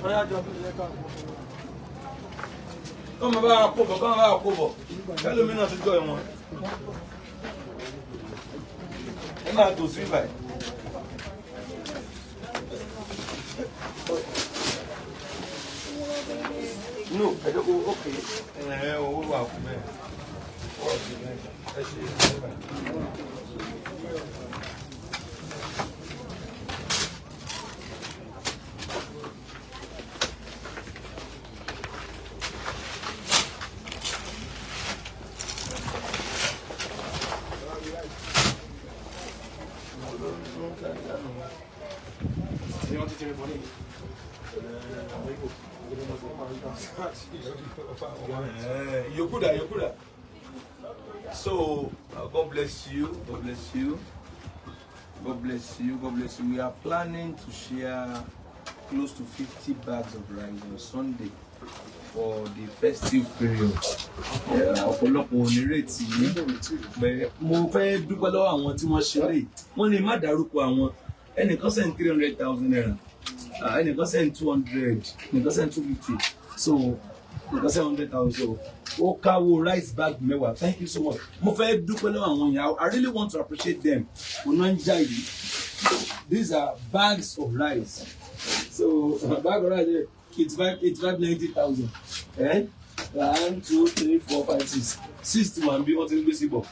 Come about Kobo. Tell me not to join one. I'm not to see by. No, I don't go okay. You could. So God bless you. God bless you. God bless you. God bless you. We are planning to share close to 50 bags of rice on Sunday for the festive period. Ọ̀pọ̀lọpọ̀ onírètí bẹ́ẹ̀ mo fẹ́ dúpẹ́ lọ́wọ́ àwọn tí wọ́n ṣeré wọ́n ní má dárúkọ àwọn ẹnìkan send 300,000 naira ẹnìkan send 200 ẹnìkan send 250 so ẹnìkan send 100,000 ó káwó rice bag mẹ́wàá. Thank you so much. Mo fẹ́ dúpẹ́ lọ́wọ́ àwọn yẹn. I really want to appreciate them. These are bags of rice. So a bag of rice it's 90,000. 1, 2, 3, 4, 5, 6. 61 bí wọ́n ti ń gbé síbọ̀.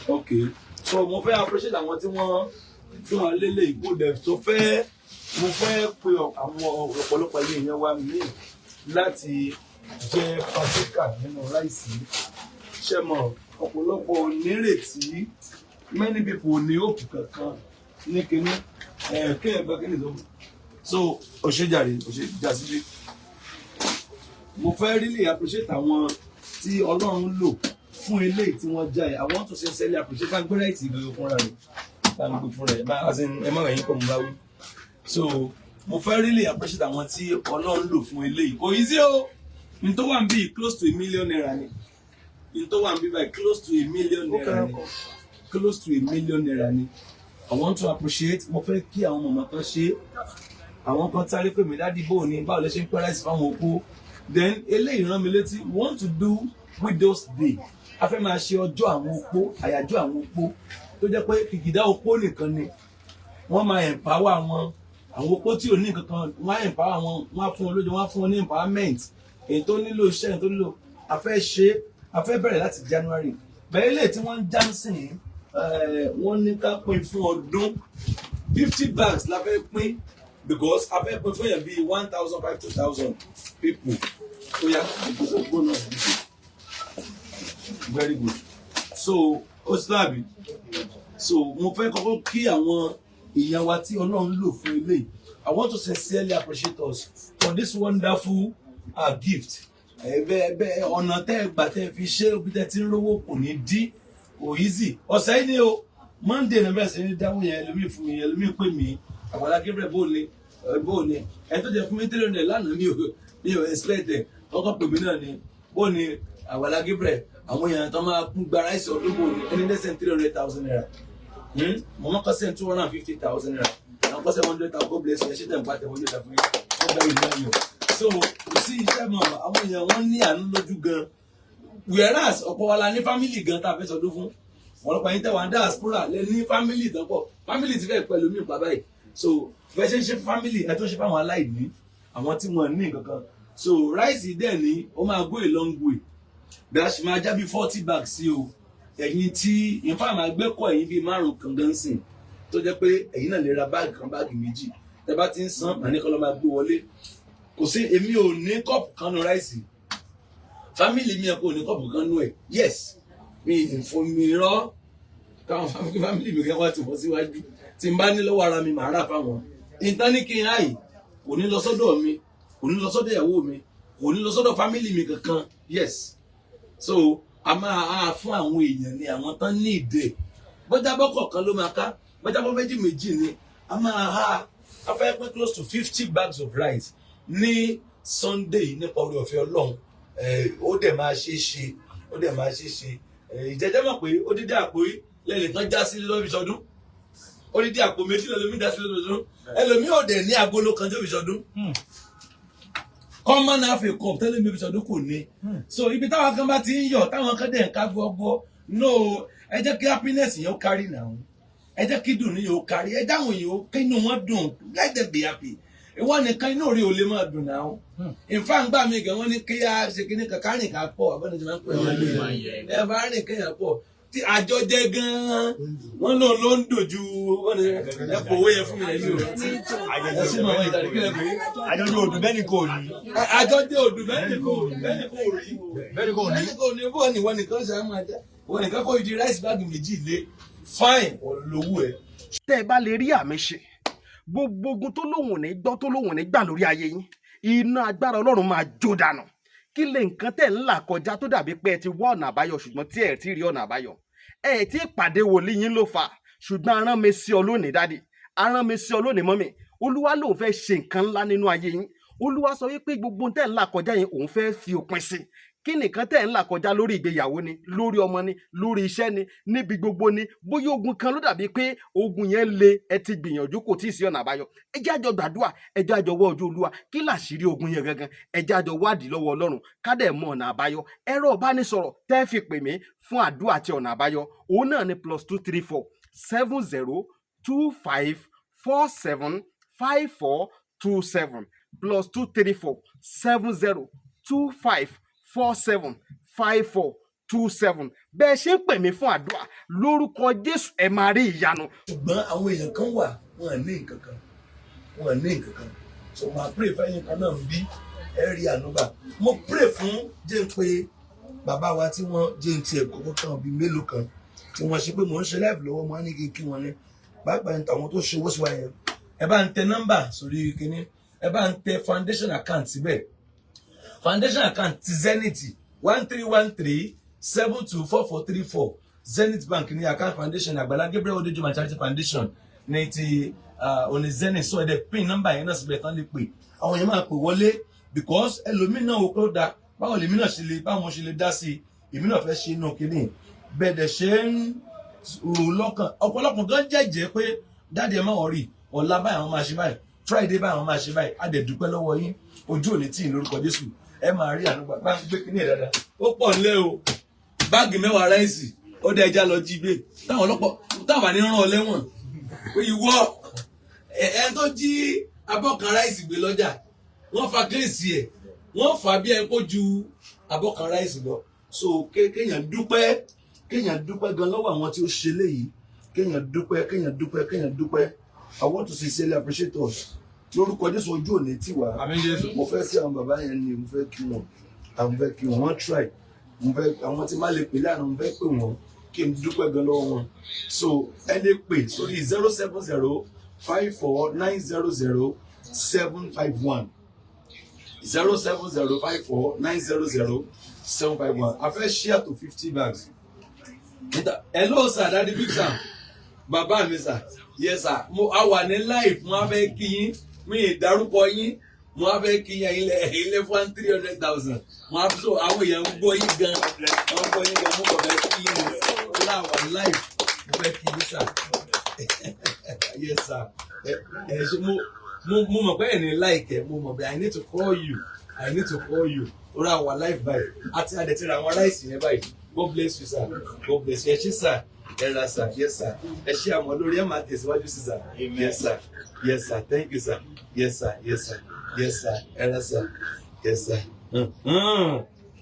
Okay. So mo fẹ́ appreciate àwọn tí wọ́n lélẹ̀ ìkó dẹ̀ tó fẹ́ mo fẹ́ pe àwọn ọ̀pọ̀lọpọ̀ ilé ìyẹn wá mi láti jẹ pàtíkà nínú ráìsì. Ṣé mọ̀ ọ̀pọ̀lọpọ̀ nírètí many people ní hope kankan ní kíní kéèyàn gba kíní lọ́wọ́. So òṣèjàre òṣèjàsílẹ̀ mo fẹ́ really appreciate àwọn tí Ọlọ́run lò fún eléyìí tí wọ́n jáde. I want to sincerely appreciate bá ń gbé ráìtì gbogbo fúnra rẹ̀ bá ń gbé fúnra rẹ̀ as in ẹ má wẹ̀yìn kọ́ mo bá wí. So mo fẹ́ really appreciate àwọn tí Ọlọ́run lò fún eléyìí. Kò yí sí o n tó wà ń bí close to 1 million naira ni n tó wà ń bí by close to 1 million naira ni close to 1 million naira ni. I want to appreciate mo fẹ́ kí àwọn mọ̀mọ́ kan ṣe àwọn kan sáré pé mi dádì bò ní báwo lẹ ṣe ń pẹ́ ráìsì fáwọn opó. Then eléyìí rán mi létí we want to do widows day. A fẹ́ máa ṣe ọjọ́ àwọn opó àyájọ́ àwọn opó tó jẹ́ pé kìkìdá opó nìkan ni wọ́n máa empower wọn. Àwọn opó tí ò ní nǹkan kan wọ́n á empower wọn wọ́n á fún wọn lójú wọ́n á fún wọn ní empowerment èyí tó nílò iṣẹ́ èyí tó nílò a fẹ́ bẹ̀rẹ̀ láti January. Bẹ́ẹ̀ lè tí wọ́n ń jánsìn wọ́n ní ká pín fún ọdún 50 bags la fẹ́ pín because a fẹ́ pín fún yẹn bíi 1,500 to 2,000 people. So yeah, bonus. Very good. So Oslabi. So mo fẹ́ kọ́kọ́ kí àwọn èèyàn wa tí Ọlọ́run lò fún ilé. I want to sincerely appreciate us for this wonderful gift. Ọ̀nà tẹ́ gbà tẹ́ fi ṣe òbí tẹ́ ti ń rówó kò ní dí kò easy. Ọ̀sẹ̀ yìí ni o Monday na bẹ̀rẹ̀ sí ní dáhùn yẹn ẹlòmíì fún mi ẹlòmíì pè mí Agbala Gabriel bó ni ẹ tó jẹ fún mi 300 lánàá mi ò expect ẹ ọkọ pè mí náà ni bó ni Agbala Gabriel àwọn èèyàn tó máa kún gba ráìsì ọdún bò ní ẹni lẹ́sẹ̀ 300,000 naira mọ̀mọ́ kan sẹ́ni 250,000 naira àwọn kan sẹ́ni 100,000 God bless you ẹ ṣe tẹ̀ ń pàtẹ́ wọ́n yóò dà fún yín wọ́n bá yìí náà yọ. So kò sí iṣẹ́ mọ̀ àwọn èèyàn wọ́n ní àánú lójú gan whereas ọ̀pọ̀ wa la ní family gan tá a fẹ́ sọdún fún ọ̀pọ̀lọpọ̀ yín tẹ̀wá diaspora lẹ ní family tán pọ̀ family ti fẹ́ pẹ̀lú mi pa báyìí. So fẹ́ ṣe family ẹ tó ṣe fáwọn aláìní àwọn tí wọ́n ní nǹkan kan. So rice dẹ̀ ni ó máa go a long way bí a ṣe máa já bí 40 bags sí o ẹ̀yin tí ìfá máa gbẹ́kọ̀ ẹ̀yin bíi 5 kan gan sìn tó jẹ́ pé ẹ̀yin náà lè ra báàgì kan báàgì méjì tẹ́ bá ti ń san màá ní kọ́ lọ́ máa gbé wọlé. Kò sí èmi ò ní kọ́ọ̀pù kan nu ráìsì family mi kò ní kọ́ọ̀pù kan nu ẹ̀ yes mi fún mi rọ́ káwọn family mi kẹ́kọ̀ọ́ ti wọ́n síwájú tí n bá ní lọ́wọ́ ara mi màá rà fáwọn ìtàn ní kí n ráyè kò ní lọ sọ́dọ̀ mi kò ní lọ sọ́dọ̀ ìyàwó mi kò ní lọ sọ́dọ̀ family mi kankan yes. So a máa fún àwọn èèyàn ní àwọn tán ní ìdè bọ́jábọ́ kọ̀ọ̀kan ló máa ká bọ́jábọ́ méjì ni a máa a fẹ́ pín close to 50 bags of rice ní Sunday nípa orí ọ̀fẹ́ Ọlọ́run ó dẹ̀ máa ṣe ṣe ìjẹ́jẹ́ mọ̀ pé ó dídí àpò yìí lẹ́yìn tán já sí lọ́bí sọdún ó dídí àpò méjì lọ́lọ́mí já sí lọ́bí sọdún ẹlòmí ò dẹ̀ ní agolo kan tó fi sọdún common half a cup tẹ́lẹ̀ mi fi sọdún kò ní so ibi táwọn kan bá ti ń yọ̀ táwọn kan dẹ̀ ń ká gbọ́gbọ́ no ẹ jẹ́ kí happiness yẹn ó kárí náà ẹ jẹ́ kí dùn ní yóò kárí ẹ dáhùn yìí ó kí inú wọn dùn let them be happy ìwọ nìkan inú rí o lè máa dùn náà in fact gbà mí gan wọn ní kí á ṣe kí ní kankan rìn ká pọ̀ abẹ́ni tí wọ́n ń pè wọ́n lé ẹ bá rìn kéèyàn pọ̀ tí àjọ jẹ gan wọn ló ń dojú wọn ni ẹ kò owó yẹn fún mi lẹ́yìn o àjọjọ odù bẹ́ẹ̀ni kò ní. àjọjọ odù bẹ́ẹ̀ni kò rí bẹ́ẹ̀ni kò ní bó ni wọn nìkan ṣe máa jẹ wọn nìkan kò di rice bag méjì lé fine olówó ẹ. tẹ́ ẹ bá lè rí àmì ṣe gbogbo ogun tó lóhùn ní gbọ́ tó lóhùn ní gbà lórí ayé yín iná agbára Ọlọ́run máa jó dànù kí lè nǹkan tẹ̀ ń là kọjá tó dàbí pé ẹ ti wá ọ̀nà àbáyọ ṣùgbọ́n tí ẹ ti rí ọ̀nà àbáyọ ẹ ti pàdé wòlíì yín ló fà ṣùgbọ́n arán mi sí ọ lónìí dádì arán mi sí ọ lónìí mọ́mì olúwa lòun fẹ́ ṣe nǹkan ńlá nínú ayé yín olúwa sọ wípé gbogbo tẹ̀ ń là kọjá yín òun fẹ́ fi òpin sí kí nìkan tẹ̀ ń là kọjá lórí ìgbéyàwó ni lórí ọmọ ni lórí iṣẹ́ ni níbi gbogbo ni bóyá ogun kan ló dàbí pé ogun yẹn le ẹ ti gbìyànjú kò tí ì sí ọ̀nà àbáyọ ẹ jẹ́ àjọ gbàdúrà ẹ jẹ́ àjọ wá ojú olúwa kí làṣírí ogun yẹn gangan ẹ jẹ́ àjọ wádìí lọ́wọ́ ọlọ́run ká dẹ̀ mọ ọ̀nà àbáyọ ẹ̀rọ ìbánisọ̀rọ̀ tẹ́ fi pè mí fún àdúrà àti ọ̀nà àbáyọ òun náà ni +234 70 25 47 5427 +234 70 25 47 5427 bẹ́ẹ̀ ṣe ń pè mí fún àdúrà lórúkọ Jésù ẹ máa rí ìyanu. ṣùgbọ́n àwọn èèyàn kan wà wọn ní nǹkan kan so máa pray fẹ́yìn kan náà bí ẹ rí ànúgbà mo pray fún jẹ́ ń pe bàbá wa tí wọ́n jẹ́ ń tiẹ̀ kọ́kọ́ kan bíi mélòó kan tí wọ́n ṣe pé mò ń ṣe live lọ́wọ́ mo á ní kí wọ́n ní pàápàá ní tàwọn tó ṣe owó sí wa yẹn ẹ bá ń tẹ nọ́mbà sórí kínní ẹ bá ń tẹ foundation account síbẹ̀ foundation account ti Zenith 1313724434 Zenith Bank ní account foundation Agbala Gabriel Odejo Charity Foundation ní ti oní Zenith so ẹ̀dẹ̀ pin nọ́mbà yẹn náà síbẹ̀ tán lè pè àwọn yẹn máa pè wọlé because ẹlòmíì náà ó kó da báwo lèmi náà ṣe lè báwọn ṣe lè dá sí èmi náà fẹ́ ṣe inú kínní bẹ́ẹ̀ dẹ̀ ṣe ń rò lọ́kàn ọ̀pọ̀lọpọ̀ gan jẹ́jẹ́ pé dáàdi ẹ̀ máa wọ̀ rí ọ̀la báyìí àwọn máa ṣe báyìí Friday báyìí àwọn máa ṣe báyìí á dẹ̀ dúpẹ́ lọ́wọ́ yín ojú òní tí ì lórúkọ Jésù ẹ máa rí ànúgbà bá ń gbé kínní ẹ̀ dáadáa ó pọ̀ nílé o báàgì 10 ráìsì ó dẹ̀ ẹja lọ jí gbé táwọn ọlọ́pọ̀ táwọn àní rán ọ lẹ́wọ̀n pé ìwọ ẹ tó jí abọ́kan ráìsì gbé lọ́jà wọ́n fa kéèsì ẹ̀ wọ́n fà bí ẹ kó ju abọ́kan ráìsì lọ so kéèyàn dúpẹ́ gan lọ́wọ́ àwọn tí ó ṣe léyìí kéèyàn dúpẹ́ I want to sincerely appreciate us lórúkọ Jésù ojú òní tí wà mo fẹ́ kí àwọn bàbá yẹn ni mo fẹ́ kí wọn wọ́n try mo fẹ́ àwọn tí má lè pè lánàá mo fẹ́ pè wọ́n kí n dúpẹ́ gan lọ́wọ́ wọn so ẹ lè pè sórí 07054900751 07054900751 I fẹ́ share to 50 bags. Hello sir, Daddy Big Sam. Bàbá mi sir. Yes sir. Mo a wà ní live, mo á fẹ́ kí yín. Mi ìdárúkọ yín. Mo á fẹ́ kí yín ilé fún 300,000. Mo á so àwọn èèyàn ń gbọ́ yín gan. Wọ́n gbọ́ yín gan. Mo kàn fẹ́ kí yín. Ó là wà live. Mo fẹ́ kí yín sir. Yes sir. Ṣe mo mọ̀ pé ẹ̀ ní like ẹ̀. Mo mọ̀ pé I need to call you. Ó rà wà live báyìí. Àti àdẹ̀tìrà àwọn aláìsí yẹn báyìí. God bless you sir. God bless you. Ẹ ṣé sir. Ẹ ra sir. Yes sir. Ẹ ṣé àwọn olórí ẹ máa tẹ̀síwájú sí sir. Yes sir. Yes sir. Thank you sir. Yes sir. Yes sir. Yes sir. Ẹ ra sir. Yes sir.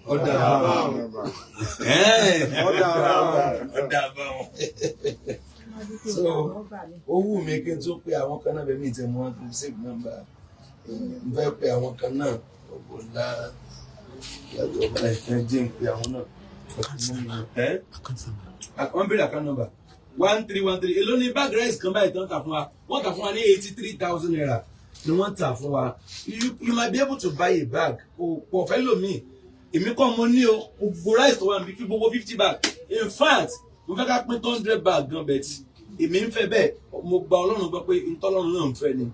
Ọ̀dà àbáwọn. Ọ̀dà àbáwọn. So ó wù mí kí n tó pe àwọn kan náà bẹ́ẹ̀ mi tẹ̀ mọ́ wọn tó save number. N fẹ́ pe àwọn kan náà. Ọ̀gbọ̀nlá yàtọ̀ ọ̀gbọ̀nlá ìfẹ́ jẹ́ ń pe àwọn náà. Wọ́n bèrè account number 1313 èló ní bag rice kan báyìí tán tà fún wa wọ́n tà fún wa ní 83,000 naira ni wọ́n tà fún wa you might be able to buy a bag kò fẹ́ lómi èmi kọ́ mo ní o gbogbo rice tó wà níbi kí gbogbo 50 bag in fact mo fẹ́ ká pín 200 bag gan bẹ́ẹ̀ èmi ń fẹ́ bẹ́ẹ̀ mo gba Ọlọ́run gbọ́ pé ntọ́lọ́run náà ń fẹ́ ni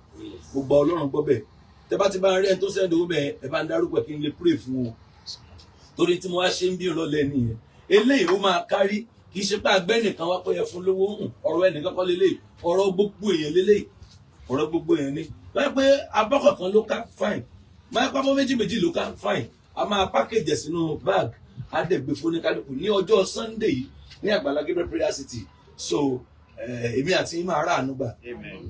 mo gba Ọlọ́run gbọ́ bẹ́ẹ̀ tẹ bá ti bá rí ẹni tó sẹ́ndì owó bẹ́ẹ̀ ẹ bá ń dárúkọ kí n lè pray fún o torí tí mo wá ṣe ń bí ìrọ̀lẹ́ nìyẹn eléyìí ó máa kárí kì í ṣe pé àgbẹ̀ nìkan wá pé ẹ fún lówó ọ̀rọ̀ ẹnìkan kọ́ lélẹ́yìí ọ̀rọ̀ gbogbo èèyàn lélẹ́yìí ọ̀rọ̀ gbogbo èèyàn ni wọ́n pé abọ́kọ̀ kan ló ká fine máa pápọ́ méjì ló ká fine a máa package ẹ̀ sínú bag á dẹ̀ gbé fún oníkálukú ní ọjọ́ Sunday yìí ní Agbala Gabriel prayer city so èmi àti yín máa rà àánú gbà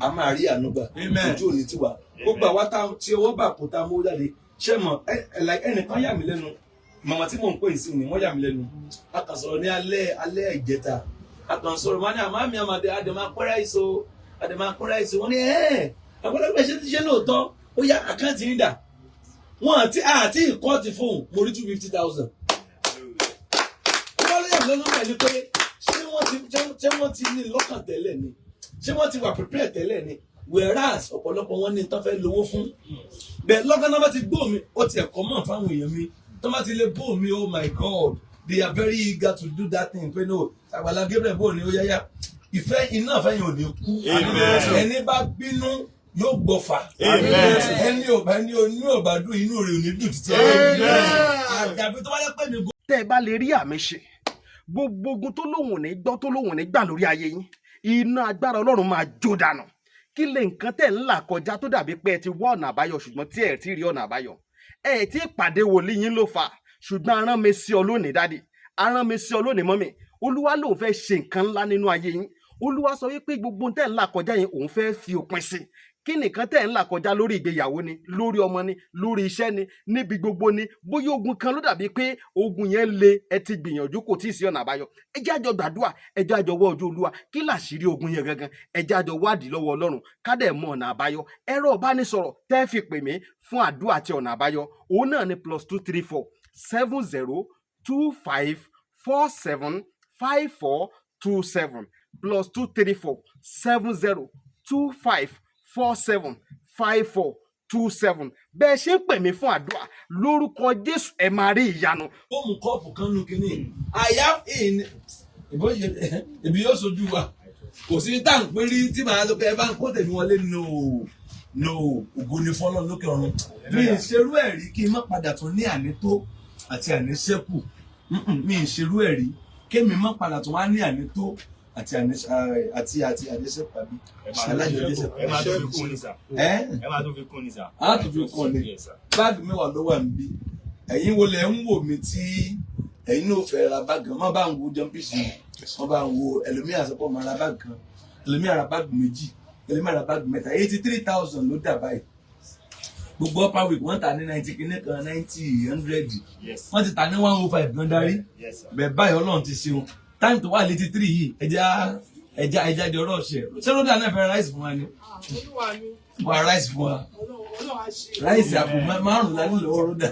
a máa rí àánú gbà ojú òní tiwa gbogbo àwa tí ọwọ́ bà kó tá a mú jáde ṣé mọ̀ ẹnìkan yà mí lẹ́nu màmá tí mò ń pè ní sí ni wọ́n yà mí lẹ́nu a kàn sọ̀rọ̀ ní alẹ́ ìjẹta a kàn sọ̀rọ̀ máa ní àmàmì àmàdé àdèmàkọ́rẹ́ ìṣó wọ́n ní àgbàlagbà ṣe ti ṣe lóòótọ́ ó yá àkáǹtì ń dà wọ́n àti ìkọ́ọ̀tì fóun mo rí 250,000. wọ́n lóye lọ́nà mọ̀ ní pé ṣé wọ́n ti ní lọ́kàn tẹ́lẹ̀ ni ṣé wọ́n ti wà prepare tẹ́lẹ̀ ni whereas ọ̀pọ̀lọpọ̀ wọn ní tán fẹ́ lówó fún bẹ́ẹ̀ lọ́gán náà bá ti gbó mi ó ti ẹ̀kọ́ mọ̀ fáwọn èèyàn mi tán bá ti lè bó mi oh my God they are very eager to do that thing pé no Agbala Gabriel bó ni ó yáyá ìfẹ́ iná àfẹ́yìn ò ní kú ẹni bá bínú yóò gbọ́fà ẹni ò bá dùn inú rẹ̀ ò ní dùn títí àgbàbí tó bá yẹ pé mi. tẹ́ ẹ bá lè rí àmì ṣe gbogbo ogun tó lóhùn ní gbọ́ tó lóhùn ní gbà lórí ayé yín iná agbára Ọlọ́run máa jó dànù kí lè nǹkan tẹ̀ ń là kọjá tó dàbí pé ẹ ti wá ọ̀nà àbáyọ ṣùgbọ́n tí ẹ ti rí ọ̀nà àbáyọ ẹ ti pàdé wòlíì yín ló fà ṣùgbọ́n arán mi sí ọ lónìí dádì arán mi sí ọ lónìí mọ́mì Olúwa lòun fẹ́ ṣe nǹkan ńlá nínú ayé yín Olúwa sọ wípé gbogbo tẹ̀ ń là kọjá yẹn òun fẹ́ fi òpin sí kí nìkan tẹ̀ ń là kọjá lórí ìgbéyàwó ni lórí ọmọ ni lórí iṣẹ́ ni níbi gbogbo ni bóyá ogun kan ló dàbí pé ogun yẹn le ẹ ti gbìyànjú kò tí ì sí ọ̀nà àbáyọ ẹ jẹ́ àjọ gbàdúrà ẹ jẹ́ àjọ wá ojú Olúwa kí làṣírí ogun yẹn gangan ẹ jẹ́ àjọ wádìí lọ́wọ́ Ọlọ́run ká dẹ̀ mọ ọ̀nà àbáyọ ẹ̀rọ ìbánisọ̀rọ̀ tẹ́ fi pè mí fún àdúrà àti ọ̀nà àbáyọ òun náà ni +234 70 25 47 5427 +234 70 25 47 5427 bẹ́ẹ̀ ṣe ń pè mí fún àdúrà lórúkọ Jésù ẹ máa rí ìyanu. ó mú kọ́ọ̀pù kan nù kínní àyà ìbí yóò sojú wa kò sí tá à ń pín rí tí màá lókè ẹ bá ń kó tèmi wọlé no ògo ni fọlọ́run lókè ọ̀run mi ì ṣerú ẹ̀ rí kí n má padà tún ní ànító àti àníṣẹ́kù mi ì ṣerú ẹ̀ rí kémi má padà tún wá ní ànító àti àdéṣẹ́pà bí alájọdéṣẹ́pà. ẹ máa tún fi kún ní sà. ẹ máa tún fi kún ní sà. a tún fi kún ní báàgì mẹ́wàá ló wà níbí ẹ̀yin wo lẹ ń wò mí tí ẹ̀yin náà fẹ́ ra báàgì wọ́n bá ń wo jọ́mpìsì wọ́n bá ń wo ẹlòmíà sọ́pọ̀ máa ra báàgì kan ẹlòmíà ra báàgì méjì ẹlòmíà ra báàgì mẹ́ta 83,000 ló dà báyìí gbogbo upper week wọ́n tà ní 90 kìíní kan 90 100 wọ́n ti tà ní 105 gan darí bẹ́ẹ̀ báyìí Ọlọ́run ti ṣeun time to wà létí 3 yìí ẹja di ọ̀rọ̀ ṣe ṣé ló dà náà fẹ́ ráìsì fún wa ni wọ́n ráìsì fún wa ráìsì àpò márùn-ún lálẹ́ lọ́wọ́ ló dà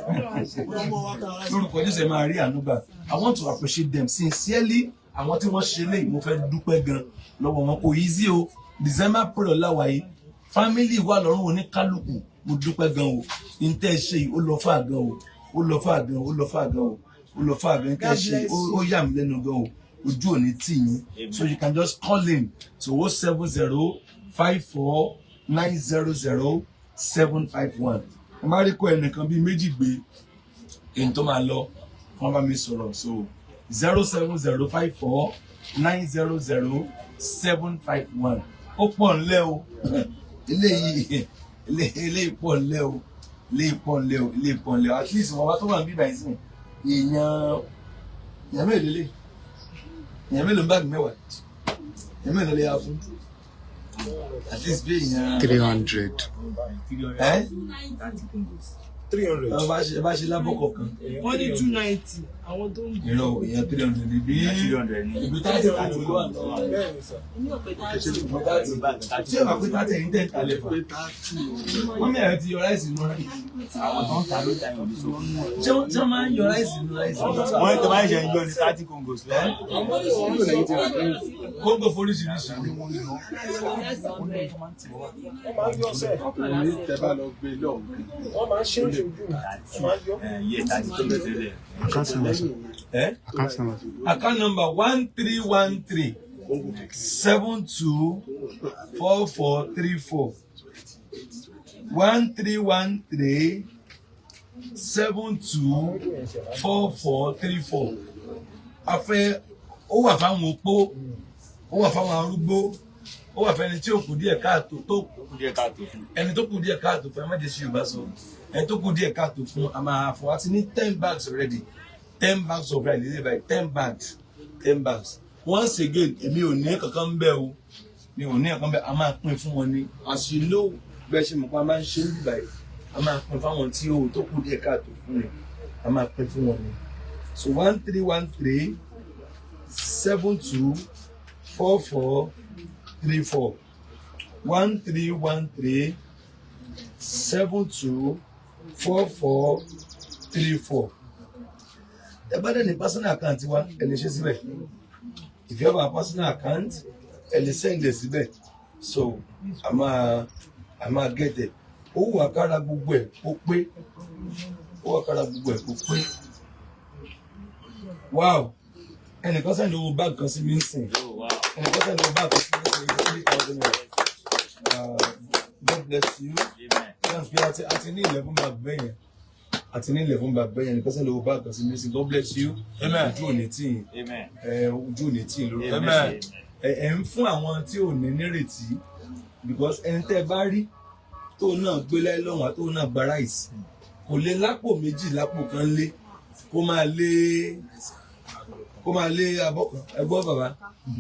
lórúkọ Jésù máa rí ànúgbà I want to appreciate them sincerely àwọn tí wọ́n ṣe léyìí mo fẹ́ dúpẹ́ gan lọ́wọ́ wọn kò easy o December prayer láwa yìí family wà lọ́rùn oníkálukú mo dúpẹ́ gan o n tẹ́ ṣe yìí ó lọ fà gan o ó lọ fà gan o ó lọ fà gan o ó lọ fà gan tẹ́ ṣe ó yà mí lẹ́nu gan o ojú òní tì yín so you can just call in to 070 54 900 751 ẹ má rí kó ẹnìkan bíi méjì gbé èyí tó máa lọ wọ́n bá mi sọ̀rọ̀ so 070 54 900 751 ó pọ̀ ńlẹ́ o eléyìí pọ̀ ńlẹ́ o eléyìí pọ̀ ńlẹ́ o at least wọ́n bá tó wà ní bíbá ìsìn èèyàn mélòó lélẹ̀ èèyàn mélòó ń báàgì mẹ́wàá èèyàn mélòó lè yà fún at least bí èèyàn 300. 300. ẹ bá ṣe lábọ̀ kọ̀ọ̀kan. wọ́n ní 290 àwọn tó ń ìrọ̀ èèyàn 300 níbí ibi táàtì àti ìlú àná tí ó bá pé táàtì ẹ̀yìn tẹ̀ kalẹ̀ fà wọ́n mẹ́rin ti yọ ráìsì nù ráìsì àwọn tó ń ta ló dáyọ̀ ní sọ́wọ́n ṣé wọ́n máa ń yọ ráìsì nù ráìsì. wọ́n tó máa ń ṣe ń yọ ní 30 Congos lẹ́yìn. kóńgò foríṣiríṣi ni wọ́n máa ń yọ sẹ́ẹ̀. ọkùnrin tẹ bá lọ gbé lọ́wọ́. wọ́n máa ń ṣe ojú account number 1313 724434 1313 724434 afẹ́ ó wà fáwọn opó ó wà fáwọn arúgbó ó wà fẹ́ni tí ó kù díẹ̀ káàtó tó ẹni tó kù díẹ̀ káàtó fẹ́ má jẹ́ sí Yorùbá sọ ẹni tó kù díẹ̀ káàtó fún a máa fún wa ti ní 10 bags already 10 bags of rice lè báyìí 10 bags once again èmi ò ní kankan bẹ́ẹ̀ o mi ò ní kankan bẹ́ẹ̀ a máa pín fún wọn ní as you know bẹ́ẹ̀ ṣe mọ̀ pé a máa ń ṣe níbi báyìí a máa pín fáwọn tí o tó kù díẹ̀ káàtó fún mi a máa pín fún wọn ní so 1313 72 44 34 1313 72 44 34 ẹ bá dẹ̀ ní personal account wa ẹ lè ṣe síbẹ̀ if you have a personal account ẹ lè send ẹ síbẹ̀ so a máa get it ó wù àkàrà gbogbo ẹ̀ kó pé wow ẹnìkan sẹ́ni owó báàgì kan sí mi ń sìn ẹnìkan sẹ́ni owó báàgì kan sí mi ń sìn 3,000 God bless you thanks be àti ní 11 bag bẹ́yẹn àti ní 11 bag bẹ́yẹn ẹnìkan sẹ́ni owó báàgì kan sí mi ń sìn God bless you ojú òní tí ojú òní tí lórí ẹ ń fún àwọn tí ò ní nírètí because ẹni tẹ́ bá rí tó náà gbé láì lọ́wọ́ tó náà gba ráìsì kò lè lápò méjì lápò kan lé kó máa lé abọ́ kan ẹgbọ́n bàbá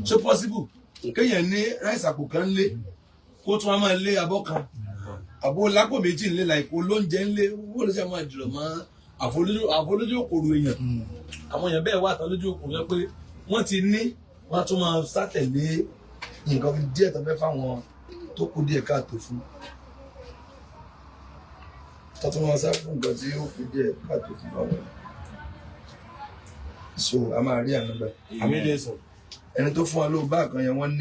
ṣé possible kéèyàn ní ráìsì àpò kan lé kó tún wá máa lé abọ́ kan àbó lápò méjì ńlé láìpò lóúnjẹ ńlé owó ló ṣe máa dìrọ̀ mọ́ àfolójú òkòrò èèyàn àwọn èèyàn bẹ́ẹ̀ wà tán lójú òkòrò yẹn pé wọ́n ti ní wọ́n tún máa sátẹ̀lé nǹkan díẹ̀ tó fẹ́ fáwọn tó kù díẹ̀ káàtó fún tó tún máa sá fún nǹkan tí ó kù díẹ̀ káàtó fún fáwọn so a máa rí àná bẹ́ẹ̀ àmídẹ́sọ̀ ẹni tó fún wa ló bá kan yẹn wọ́n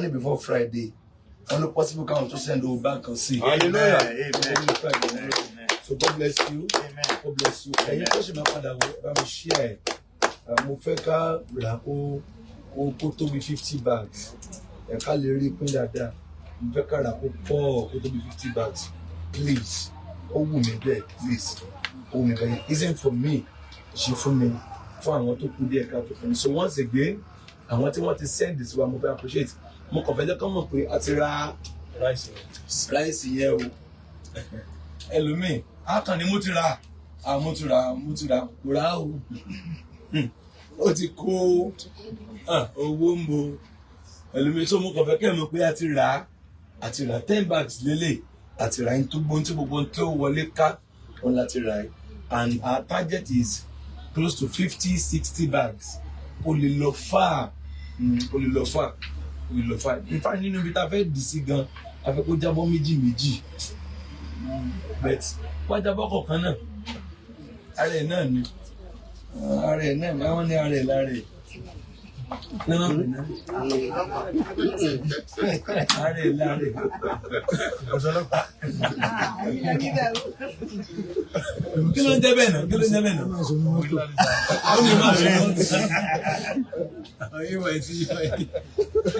ní before Friday wọ́n ló possible káwọn tó send owó bá kan sí so God bless you God bless you ẹ̀yin tó ṣe máa padà wọ ẹ bá mi share ẹ̀ mo fẹ́ ká rà kó tóbi 50 bags ẹ̀ ká lè rí pín dáadáa mo fẹ́ ká rà kó pọ̀ kó tóbi 50 bags please ó wù mí bẹ́ẹ̀ please ó wù mí bẹ́ẹ̀ isn't for me ṣe fún mi fún àwọn tó kù díẹ̀ káàtó fún mi so once again àwọn tí wọ́n ti send this wa mo fẹ́ appreciate mo kàn fẹ́ jẹ́ kán mọ̀ pé a ti ra ráìsì yẹn o ẹlòmíì a kàn ní mo ti ra kò rà o ó ti kó owó ń bo ẹlòmíì tó mo kàn fẹ́ kẹ́ mọ̀ pé a ti ra 10 bags lélẹ̀ àti ra tó gbogbo tó wọlé ká òun láti ra and our target is close to 50-60 bags o lè lọ far in fact nínú ibi tá a fẹ́ dì sí gan a fẹ́ kó jábọ́ méjì but wá jábọ́ kọ̀ọ̀kan náà ara ẹ̀ náà ni àwọn ní ara ẹ̀ lára ẹ̀ ara ẹ̀ lára ẹ̀ kí ló ń jẹ́ bẹ́ẹ̀ náà ó ní máa ṣe ọyẹ wà tí kí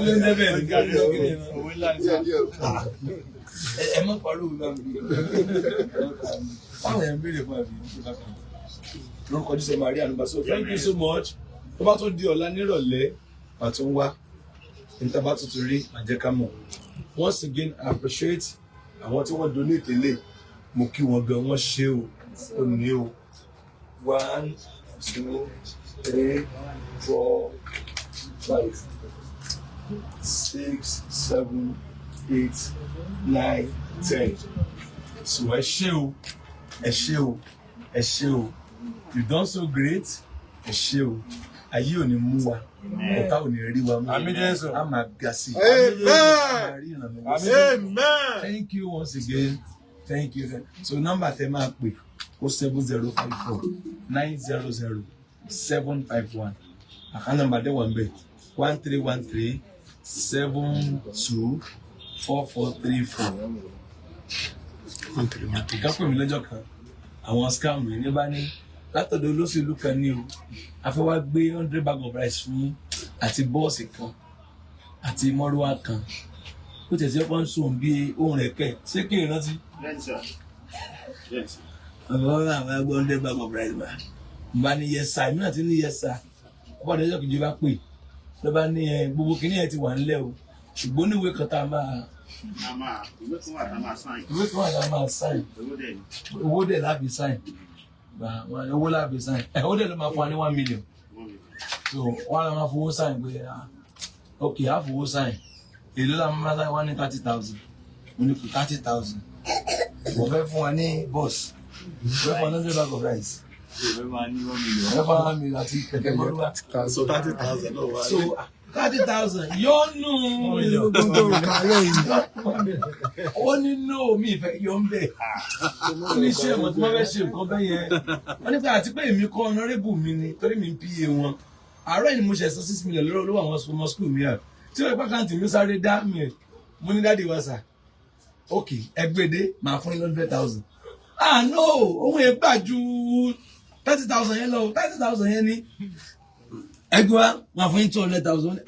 ló ń jẹ́ bẹ́ẹ̀ náà ẹ má parọ́ òun náà báwo yẹn ń béèrè fún àbí lórúkọ jíṣẹ́ Maria ànúbà so thank you so much tó bá tó di ọ̀la nírọ̀lẹ́ àti ń wá níta bá tuntun rí àjẹká mọ̀ once again I appreciate àwọn tí wọ́n donate lè mo kí wọn gan wọ́n ṣe o ní o 1 2 3 4 5 6 7 8 9 10 so ẹ ṣé o you done so great ẹ ṣé o ayé ò ní mú wa ọ̀tá ò ní rí wa mú a máa ga sí thank you once again thank you so number tẹ máa pè kó 7054 900 751 àká number dé wọ́n bẹ̀ 1313 72 4434 ìkápẹ́ mi lọ́jọ́ kan àwọn scam rẹ̀ ní bá ní látọ̀dọ̀ olóṣèlú kan ní o a fẹ́ wá gbé 100 bag of rice fún àti bọ́ọ̀sì kan àti mọ́rúwá kan ó tẹ̀sí ọ̀pọ̀ ń sùn bí ohun rẹ̀ kẹ̀ ṣé kí n rántí. ọ̀rọ̀ àwọn agbó 100 bag of rice bá ní yẹsà èmi náà ti ní yẹsà ọ̀pọ̀ àdéjọ́ kìí bá pè ló bá ní gbogbo kìíní ẹ̀ ti wà nílẹ̀ o ṣùgbọ́n níwèé kan tá a máa ìwé kan wà tá máa sign owó dẹ̀ láfi sign owó láfi sign owó dẹ̀ ló máa fún wa ní 1 million so wọ́n á máa fowó sign pé ok á fowó sign èlò la máa sign wá ní 30,000 mo ní kù 30,000 mo fẹ́ fún wa ní bus mo fẹ́ fún wa 100 bag of rice mo fẹ́ fún wa 1 million àti kẹ̀kẹ́ mọ́lúwà so 30,000 náà wà. so 30,000 yóò nù ó ní no mi ìfẹ́ yọ ń bẹ̀ ó ní ṣe ẹ̀mọ́ tí wọ́n fẹ́ ṣe nǹkan bẹ́ẹ̀ yẹn wọ́n nípa àti pé èmi kọ́ honorable mi ni torí mi ń PA wọn àárọ̀ ni mo ṣe sọ 6 million lọ́wọ́ àwọn ọmọ school mi à tí wọ́n pàkáǹtì mi sáré dá mi mo ní dáàdi wa sà ok ẹgbẹ́dẹ́ máa fún ní 100,000 no ohun ẹ̀ gbà ju 30,000 yẹn lọ 30,000 yẹn ni ẹgbẹ́ wa máa fún ní 200,000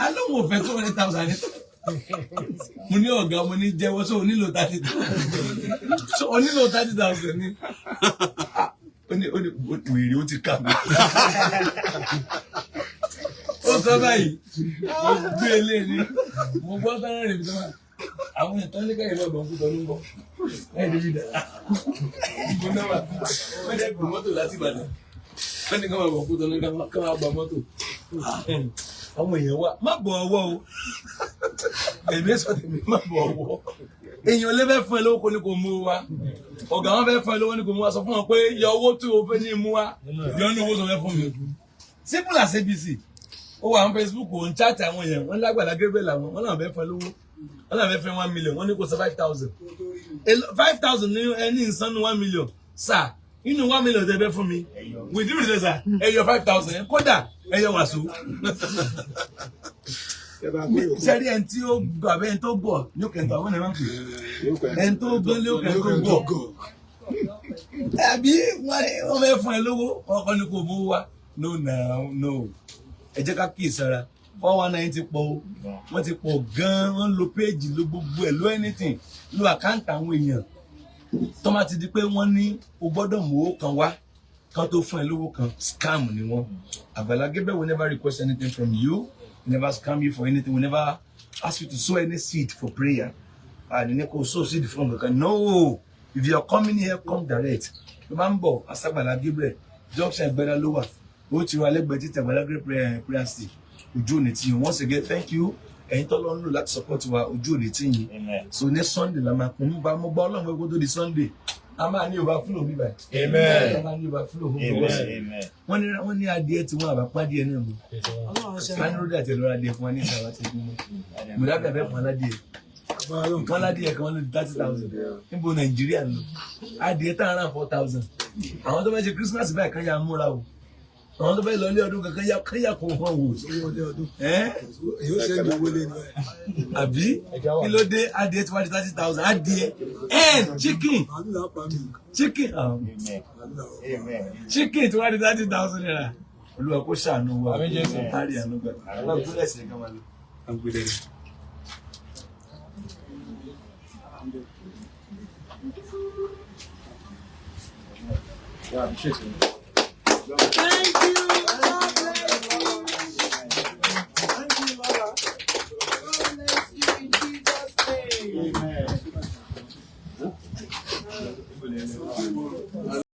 alóhùn òfẹ́ 200,000 ni mo ní ọ̀gá mo ní jẹ́wọ́ so onílò 30,000 so onílò 30,000 ni ó ní wèrè ó ti kà mí ó sọ báyìí ó gbé e lé ní mo gbọ́ fẹ́ràn rẹ̀ mi sọ́wọ́ àwọn ìtàn ní káyọ̀ lọ́gbọ̀n fún tọ́lú ń bọ̀ ẹ̀ ní bídà mo náà wà wọ́n dẹ́ gbọ́ mọ́tò láti Ìbàdàn wọ́n ní ká máa bọ̀ fún tọ́lú ká máa gba mọ́tò àwọn èèyàn wà má bọ̀ ọwọ́ o èmi sọ tèmi má bọ̀ ọwọ́ èèyàn lè fẹ́ fún ẹ lówó kó ní kò mú wa ọ̀gá wọn fẹ́ fún ẹ lówó ní kò mú wa sọ fún wọn pé yọ owó tí o fẹ́ ní mú wa yọ ní owó tó fẹ́ fún mi simple as ABC ó wà ní Facebook ò ń chat àwọn èèyàn wọn lágbàlá Gabriel àwọn wọn náà fẹ́ fún ẹ lówó wọn náà fẹ́ fẹ́ 1 million wọn ní kò sọ 5,000 5,000 ní ẹni ìsánú 1 million sáà inú 1 million tẹ́ fẹ́ fún mi with you sir ẹyọ 5,000 kódà ẹyọ wàásù sẹ́rí ẹni tí ó gbọ́ àbẹ́ ẹni tó gbọ́ ní òkè tó àwọn ẹ̀rọ ń pè ẹni tó gbọ́ ní òkè tó gbọ́ àbí wọ́n fẹ́ fún ẹ lówó ọkọ ní kò mú wa no ẹ jẹ́ ká kíyè sára 419 ti pọ̀ o wọ́n ti pọ̀ gan-an wọ́n lo péèjì lo gbogbo ẹ̀ lo anything lo àkáǹtì àwọn èèyàn tó máa ti di pé wọ́n ní o gbọ́dọ̀ mú owó kan wá kan tó fún ẹ lówó kan scam ni wọ́n Agbala Gabriel will never request anything from you. We never scam you for anything. We never ask you to sow any seed for prayer. And you sow seed from the no. If you are coming here, come direct. Remember, as Agbala Gabriel, junction Agbala lower. Go to your leg, but it's Agbala Gabriel prayer stick. Once again, thank you. And to learn that support to our Uju. So next Sunday, I'm going to go to the Sunday. A máa ní overflow bí báyìí. Amen. A máa ní overflow. Amen. Wọ́n ní adìẹ tí wọ́n àbá pàdé ẹ̀ náà mú. Kánú rẹ̀ àti ẹ̀rọ adìẹ fún wa ní ìsàwá ti gbé mọ́. Mo dábàá bẹ́ẹ̀ fún aládìẹ. Wọ́n ládìẹ kan ló di 30,000. Níbo Nàìjíríà lọ. Adìẹ tá a rà 4,000. Àwọn tó bá ṣe Christmas báyìí kan yà á múra o. Àwọn tó bá lọ ilé ọdún kankan yà kó wọn wò. Èyí ó ṣe ń gbowó lé ní ẹ. Àbí kí ló dé adìẹ tí wọ́n di 30,000 adìẹ chicken chicken tí wọ́n di 30,000 naira Olúwa kó ṣàánú wa kárí àánú gbà àwọn ìpínlẹ̀ sí ẹ̀ka máa lọ. Thank you.